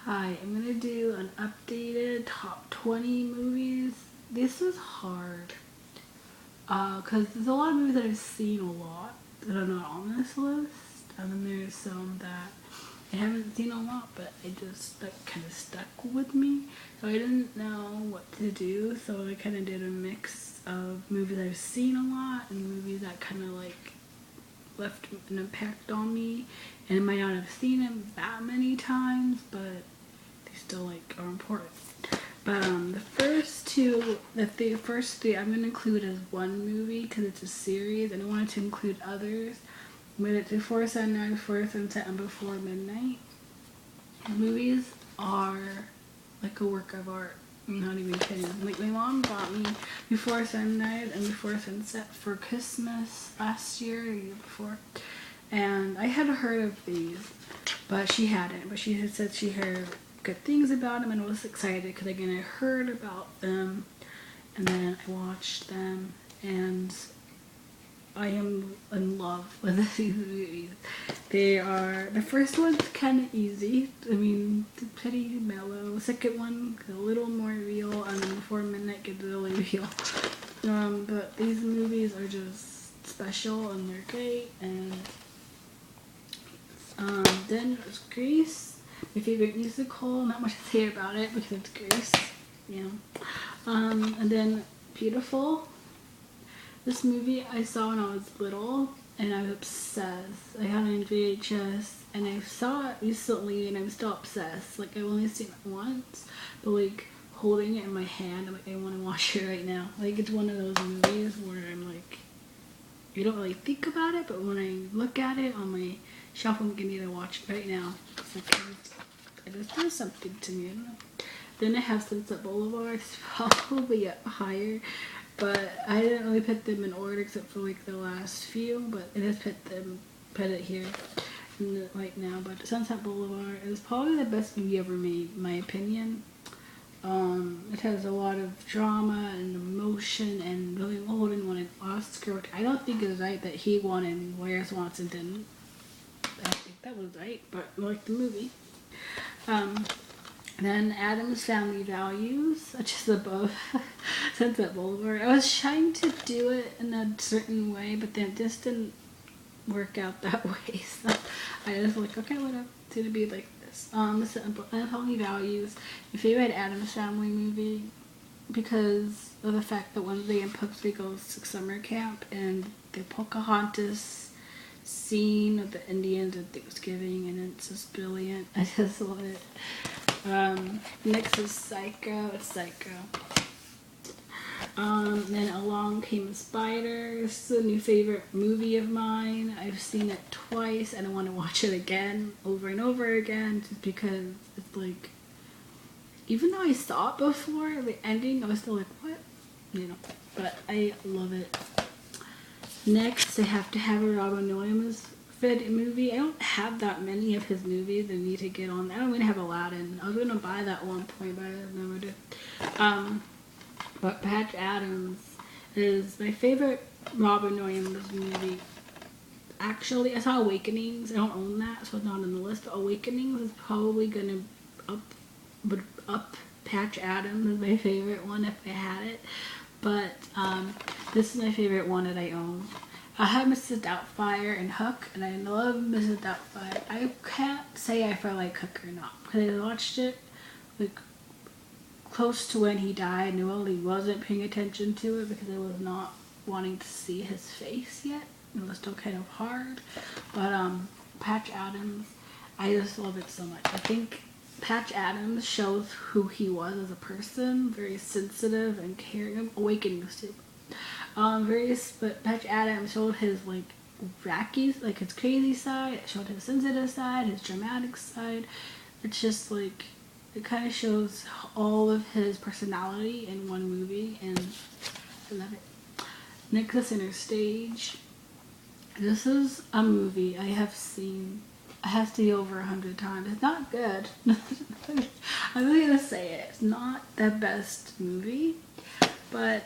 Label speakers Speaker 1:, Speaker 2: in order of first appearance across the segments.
Speaker 1: Hi, I'm gonna do an updated top 20 movies. This is hard, cause there's a lot of movies that I've seen a lot that are not on this list, and then there's some that I haven't seen a lot, but I just like kind of stuck with me. So I didn't know what to do, so I kind of did a mix of movies I've seen a lot and movies that kind of like left an impact on me, and I might not have seen it that many times, but they still like are important. But the first three, I'm gonna include as one movie because it's a series, and I wanted to include others. But it's Before Sunrise, Before Sunset, and Before Midnight. The movies are like a work of art. I'm not even kidding. Like my mom bought me Before Sunrise and Before Sunset for Christmas last year, or year before, and I had heard of these, but she hadn't. But she had said she heard good things about them and was excited because again I heard about them, and then I watched them, and I am in love with these movies. They are, the first one's kind of easy. I mean, pretty mellow. The second one a little more real, and then Before Midnight gets really real. But these movies are just special and they're great. And then there's Grease, my favorite musical. Not much to say about it because it's Grease. Yeah. And then Beautiful. This movie I saw when I was little and I was obsessed. I had it in VHS and I saw it recently and I'm still obsessed. Like I've only seen it once, but like holding it in my hand, I'm like I want to watch it right now. Like it's one of those movies where I'm like, you don't really think about it, but when I look at it on my shelf, I'm gonna need to watch it right now. It's like it just does something to me. I don't know. Then I have Sunset Boulevard. It's probably up higher, but I didn't really put them in order except for like the last few. But I just put it here right now. But Sunset Boulevard is probably the best movie ever made, in my opinion. It has a lot of drama and emotion, and Billy Holden won an Oscar, which I don't think is right that he won and Where Swanson didn't. I think that was right, but I like the movie. Um, then Adam's Family Values, which is above Sunset Boulevard. I was trying to do it in a certain way, but then it just didn't work out that way. So I just like, okay, whatever. It's gonna be like this. This is Family Values. My favorite Adam's Family movie because of the fact that one day in Puerto Rico's summer camp and the Pocahontas scene of the Indians at Thanksgiving, and it's just brilliant. I just love it. Next is Psycho. It's Psycho. Then Along Came a Spider. This is a new favorite movie of mine. I've seen it twice and I want to watch it again, over and over again, just because it's like, even though I saw it before, the ending, I was still like, what? You know, but I love it. Next, I have to have a Robin Williams movie. I don't have that many of his movies. I need to get on. I don't even have Aladdin. I was gonna buy that one point, but I never did. But Patch Adams is my favorite Robin Williams movie. Actually, I saw Awakenings. I don't own that, so it's not on the list. But Awakenings is probably gonna up, but up Patch Adams is my favorite one if I had it. But this is my favorite one that I own. I have Mrs. Doubtfire and Hook, and I love Mrs. Doubtfire. I can't say if I like Hook or not because I watched it like close to when he died, and I really wasn't paying attention to it because I was not wanting to see his face yet. It was still kind of hard, but Patch Adams, I just love it so much. I think Patch Adams shows who he was as a person, very sensitive and caring. Awakenings too. But Patch Adams showed his like wacky, like his crazy side. It showed his sensitive side, his dramatic side. It's just like it kind of shows all of his personality in one movie, and I love it. Next is Center Stage. This is a movie I have seen. I have to see over 100 times. It's not good. I'm really gonna say it. It's not the best movie, but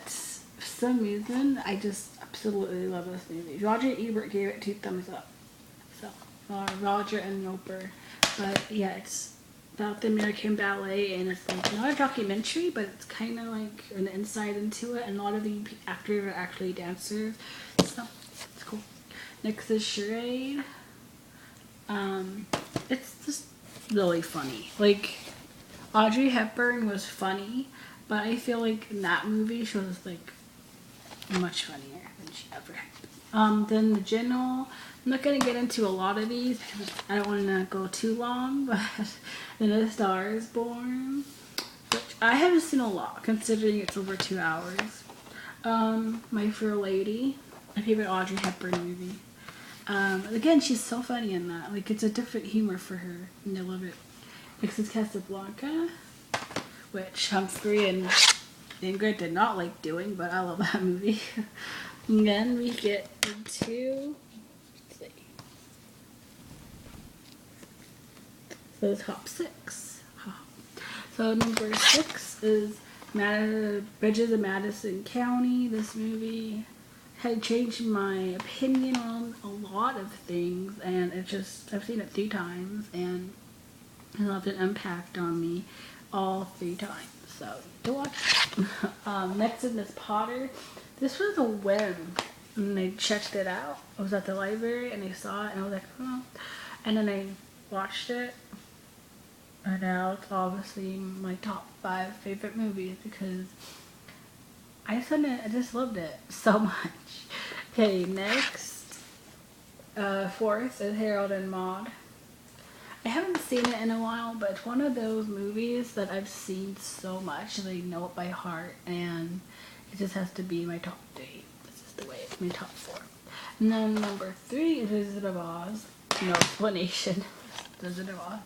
Speaker 1: for some reason I just absolutely love this movie. Roger Ebert gave it 2 thumbs up. So Roger and Roper, but yeah, it's about the American Ballet, and it's like not a documentary, but it's kind of like an insight into it, and a lot of the actors are actually dancers, so it's cool. Next is Charade. It's just really funny. Like, Audrey Hepburn was funny, but I feel like in that movie she was like much funnier than she ever had. Then The General. I'm not gonna get into a lot of these because I don't want to go too long, but then A Star Is Born, which I haven't seen a lot considering it's over 2 hours. My Fair Lady, my favorite Audrey Hepburn movie. Again, she's so funny in that. Like, it's a different humor for her, and I love it. Next is Casablanca, which Humphrey and Ingrid did not like doing, but I love that movie. And then we get into, let's see, so the top 6. So number 6 is Bridges of Madison County. This movie had changed my opinion on a lot of things, and I've seen it 3 times, and it left an impact on me all 3 times. So to watch. Next is Miss Potter. This was a whim, and I checked it out. I was at the library and I saw it, and I was like, oh. And then I watched it, and now it's obviously my top 5 favorite movies because I just loved it so much. Okay, next, 4th is Harold and Maude. I haven't seen it in a while, but it's one of those movies that I've seen so much that I know it by heart, and it just has to be my top 3. This is the way it's my top 4. And then number 3 is Wizard of Oz. No explanation. Wizard of Oz.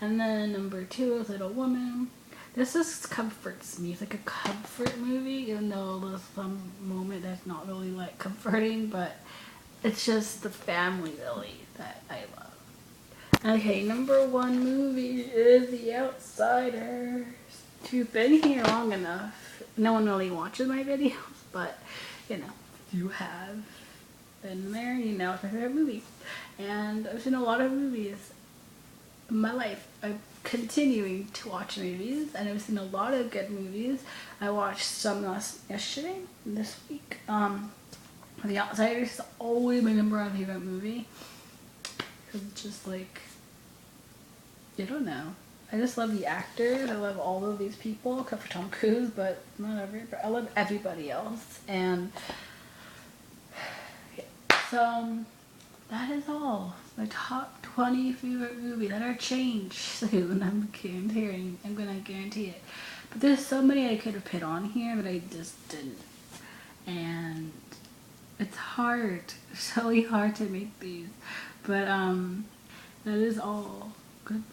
Speaker 1: And then number 2 is Little Women. This just comforts me. It's like a comfort movie, even though there's some moment that's not really like comforting, but it's just the family really that I love. Okay, number 1 movie is The Outsiders. If you've been here long enough, no one really watches my videos, but you know, if you have been there, you know it's my favorite movie. And I've seen a lot of movies in my life. I'm continuing to watch movies, and I've seen a lot of good movies. I watched some yesterday, this week. The Outsiders is always my number 1 favorite movie. Because it's just like, I don't know. I just love the actors. I love all of these people, except for Tom Cruise, but not everybody. I love everybody else. And yeah. So that is all. My top 20 favorite movies that are changed soon. I'm gonna guarantee it. But there's so many I could have put on here that I just didn't. And it's hard. It's really hard to make these. But that is all. Goodbye.